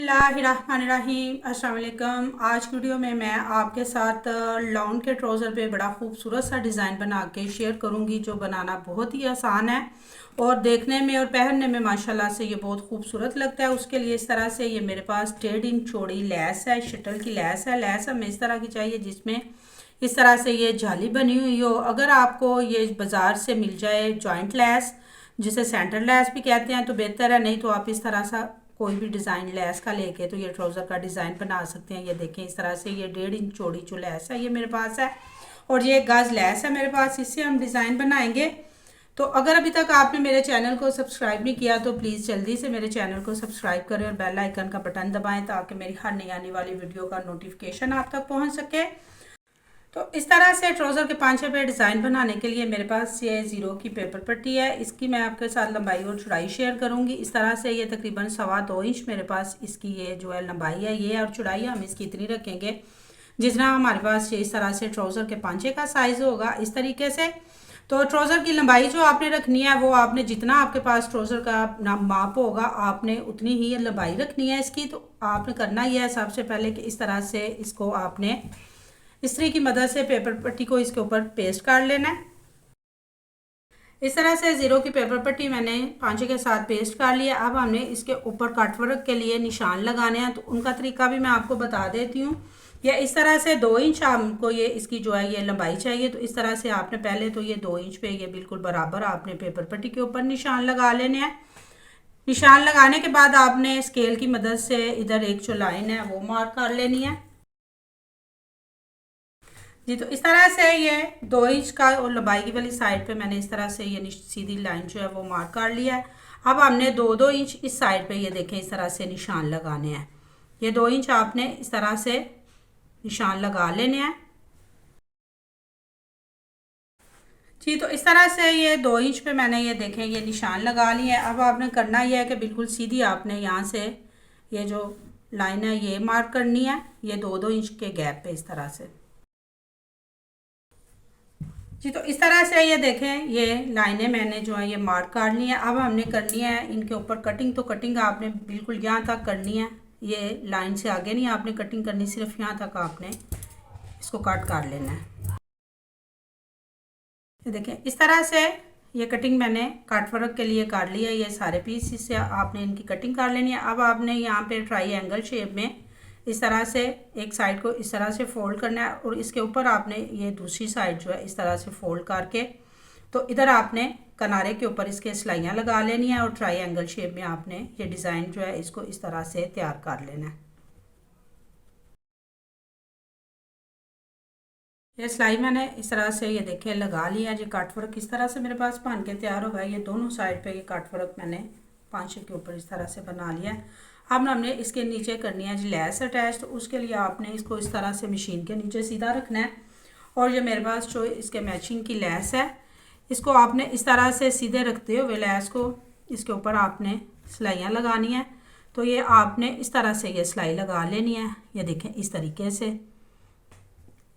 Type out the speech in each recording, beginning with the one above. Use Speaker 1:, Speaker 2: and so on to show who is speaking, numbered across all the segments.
Speaker 1: बिस्मिल्लाहिर्रहमानिर्रहीम। अस्सलाम वालेकुम। आज की वीडियो में मैं आपके साथ लॉन के ट्राउज़र पे बड़ा खूबसूरत सा डिज़ाइन बना के शेयर करूंगी, जो बनाना बहुत ही आसान है और देखने में और पहनने में माशाल्लाह से ये बहुत खूबसूरत लगता है। उसके लिए इस तरह से ये मेरे पास 1.5 इंच चौड़ी लैस है, शटल की लैस है। लैस हमें इस तरह की चाहिए जिसमें इस तरह से ये जाली बनी हुई हो। अगर आपको ये बाज़ार से मिल जाए जॉइंट लैस, जिसे सेंटर लैस भी कहते हैं, तो बेहतर है। नहीं तो आप इस तरह सा कोई भी डिज़ाइन लैस का लेके तो ये ट्राउज़र का डिज़ाइन बना सकते हैं। ये देखें, इस तरह से ये 1.5 इंच चौड़ी जो लैस है ये मेरे पास है और ये गज लैस है मेरे पास। इससे हम डिज़ाइन बनाएंगे। तो अगर अभी तक आपने मेरे चैनल को सब्सक्राइब नहीं किया तो प्लीज़ जल्दी से मेरे चैनल को सब्सक्राइब करें और बेल आइकन का बटन दबाएं, ताकि मेरी हर नई आने वाली वीडियो का नोटिफिकेशन आप तक पहुंच सके। तो इस तरह से ट्राउज़र के 5-6 पे डिज़ाइन बनाने के लिए मेरे पास ये 0 की पेपर पट्टी है। इसकी मैं आपके साथ लंबाई और चौड़ाई शेयर करूंगी। इस तरह से ये तकरीबन 2.25 इंच मेरे पास इसकी ये जो है लंबाई है ये, और चौड़ाई हम इसकी इतनी रखेंगे जितना हमारे पास ये इस तरह से ट्राउज़र के पांचे का साइज़ होगा, इस तरीके से। तो ट्राउज़र की लंबाई जो आपने रखनी है वो आपने जितना आपके पास ट्राउज़र का माप होगा आपने उतनी ही लंबाई रखनी है इसकी। तो आपने करना यह है सबसे पहले कि इस तरह से इसको आपने इस्त्री की मदद से पेपर पट्टी को इसके ऊपर पेस्ट कर लेना है। इस तरह से 0 की पेपर पट्टी मैंने पांचे के साथ पेस्ट कर लिया। अब हमने इसके ऊपर कट वर्क के लिए निशान लगाने हैं, तो उनका तरीका भी मैं आपको बता देती हूँ। या इस तरह से 2 इंच हमको ये इसकी जो है ये लंबाई चाहिए। तो इस तरह से आपने पहले तो ये 2 इंच पे ये बिल्कुल बराबर आपने पेपर पट्टी के ऊपर निशान लगा लेने हैं। निशान लगाने के बाद आपने स्केल की मदद से इधर एक जो लाइन है वो मार्क कर लेनी है जी। तो इस तरह से ये 2 इंच का और लंबाई की वाली साइड पे मैंने इस तरह से ये सीधी लाइन जो है वो मार्क कर लिया है। अब हमने 2-2 इंच इस साइड पे ये देखें इस तरह से निशान लगाने हैं। ये 2 इंच आपने इस तरह से निशान लगा लेने हैं जी। तो इस तरह से ये 2 इंच पे मैंने ये देखें ये निशान लगा लिए हैं। अब आपने करना यह है कि बिल्कुल सीधी आपने यहाँ से ये जो लाइन है ये मार्क करनी है, ये 2-2 इंच के गैप पे इस तरह से जी। तो इस तरह से ये देखें ये लाइनें मैंने जो है ये मार्क कर ली हैं। अब हमने करनी है इनके ऊपर कटिंग। तो कटिंग आपने बिल्कुल यहाँ तक करनी है, ये लाइन से आगे नहीं आपने कटिंग करनी, सिर्फ यहाँ तक आपने इसको कट कर लेना है। ये देखें इस तरह से ये कटिंग मैंने कट वर्क के लिए कर लिया। ये सारे पीस इससे आपने इनकी कटिंग कर लेनी है। अब आपने यहाँ पे ट्रायंगल शेप में इस तरह से एक साइड को इस तरह से फोल्ड करना है और इसके ऊपर आपने ये दूसरी साइड जो है इस तरह से फोल्ड करके तो इधर आपने किनारे के ऊपर इसके सिलाइयाँ लगा लेनी है और ट्रायंगल शेप में आपने ये डिज़ाइन जो है इसको इस तरह से तैयार कर लेना है। ये सिलाई मैंने इस तरह से ये देखें लगा लिया। जो कट वर्क इस तरह से मेरे पास बन के तैयार होगा। ये दोनों साइड पे ये कट वर्क मैंने पांचे के ऊपर इस तरह से बना लिया है। अब हमने इसके नीचे करनी है जी लैस अटैच। तो उसके लिए आपने इसको इस तरह से मशीन के नीचे सीधा रखना है और ये मेरे पास जो इसके मैचिंग की लैस है इसको आपने इस तरह से सीधे रखते हुए लैस को इसके ऊपर आपने सिलाइयाँ लगानी है। तो ये आपने इस तरह से ये सिलाई लगा लेनी है। ये देखें इस तरीके से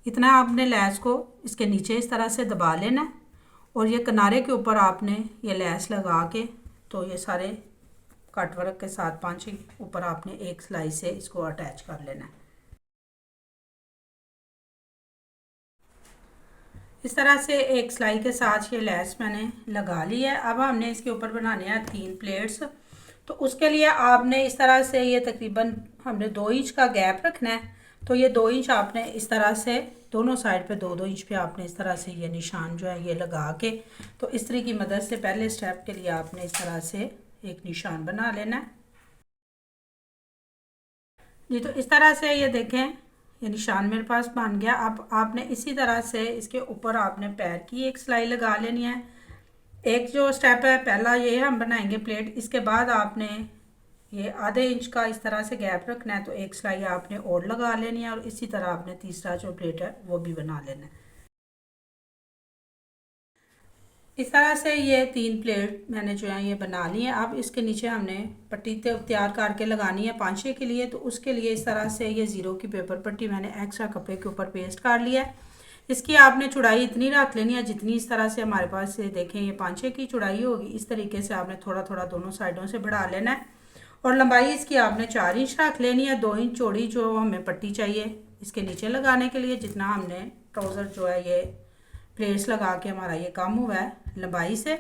Speaker 1: इतना आपने लैस को इसके नीचे इस तरह से दबा लेना है और ये किनारे के ऊपर आपने ये लैस लगा के तो ये सारे कट वर्क के साथ पांचे ऊपर आपने एक सिलाई से इसको अटैच कर लेना है। इस तरह से एक सिलाई के साथ ये लैस मैंने लगा ली है। अब हमने इसके ऊपर बनाने हैं 3 प्लेट्स। तो उसके लिए आपने इस तरह से ये तकरीबन हमने 2 इंच का गैप रखना है। तो ये 2 इंच आपने इस तरह से दोनों साइड पे 2-2 इंच पे आपने इस तरह से ये निशान जो है ये लगा के तो इस्त्री की मदद से पहले स्टेप के लिए आपने इस तरह से एक निशान बना लेना है जी। तो इस तरह से ये देखें ये निशान मेरे पास बन गया। अब आपने इसी तरह से इसके ऊपर आपने पैर की एक सिलाई लगा लेनी है। एक जो स्टेप है पहला ये हम बनाएंगे प्लेट, इसके बाद आपने ये आधे इंच का इस तरह से गैप रखना है। तो एक सिलाई आपने और लगा लेनी है और इसी तरह आपने तीसरा जो प्लेट है वो भी बना लेना है। इस तरह से ये 3 प्लेट मैंने जो है ये बना ली है। अब इसके नीचे हमने पट्टी तैयार करके लगानी है पांचे के लिए। तो उसके लिए इस तरह से ये 0 की पेपर पट्टी मैंने एक्स्ट्रा कपड़े के ऊपर पेस्ट कर लिया है। इसकी आपने चौड़ाई इतनी रख लेनी है जितनी इस तरह से हमारे पास ये देखें ये पांचे की चौड़ाई होगी। इस तरीके से आपने थोड़ा थोड़ा दोनों साइडों से बढ़ा लेना है और लंबाई इसकी आपने 4 इंच रख लेनी है। 2 इंच चौड़ी जो हमें पट्टी चाहिए इसके नीचे लगाने के लिए, जितना हमने ट्राउज़र जो है ये प्लेट्स लगा के हमारा ये काम हुआ है लंबाई से।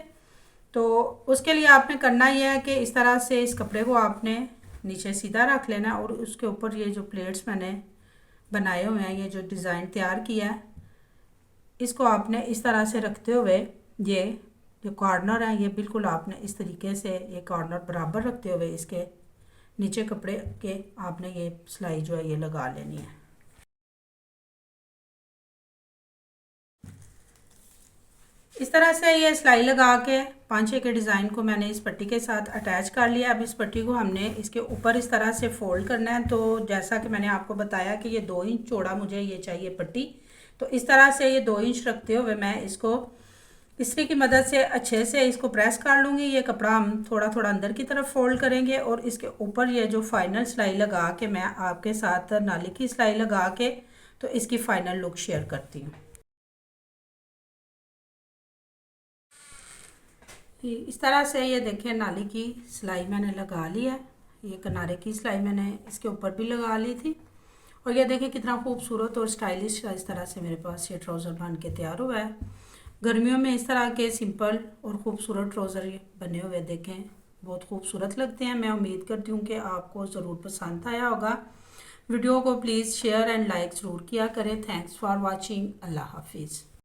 Speaker 1: तो उसके लिए आपने करना ये है कि इस तरह से इस कपड़े को आपने नीचे सीधा रख लेना है और उसके ऊपर ये जो प्लेट्स मैंने बनाए हुए हैं, ये जो डिज़ाइन तैयार किया है, इसको आपने इस तरह से रखते हुए ये जो कॉर्नर है ये बिल्कुल आपने इस तरीके से ये कॉर्नर बराबर रखते हुए इसके नीचे कपड़े के आपने ये सिलाई जो है ये लगा लेनी है। इस तरह से ये सिलाई लगा के पांचे के डिज़ाइन को मैंने इस पट्टी के साथ अटैच कर लिया। अब इस पट्टी को हमने इसके ऊपर इस तरह से फोल्ड करना है। तो जैसा कि मैंने आपको बताया कि ये 2 इंच चौड़ा मुझे ये चाहिए पट्टी, तो इस तरह से ये 2 इंच रखते हुए मैं इसको इस्त्री की मदद से अच्छे से इसको प्रेस कर लूँगी। ये कपड़ा हम थोड़ा थोड़ा अंदर की तरफ फोल्ड करेंगे और इसके ऊपर ये जो फाइनल सिलाई लगा के मैं आपके साथ नाली की सिलाई लगा के तो इसकी फाइनल लुक शेयर करती हूँ। इस तरह से ये देखिए नाली की सिलाई मैंने लगा ली है। ये किनारे की सिलाई मैंने इसके ऊपर भी लगा ली थी और ये देखिए कितना खूबसूरत और स्टाइलिश इस तरह से मेरे पास ये ट्राउज़र बन के तैयार हुआ है। गर्मियों में इस तरह के सिंपल और ख़ूबसूरत ट्राउज़र बने हुए देखें बहुत खूबसूरत लगते हैं। मैं उम्मीद करती हूँ कि आपको ज़रूर पसंद आया होगा। वीडियो को प्लीज़ शेयर एंड लाइक ज़रूर किया करें। Thanks for watching. अल्लाह हाफिज़।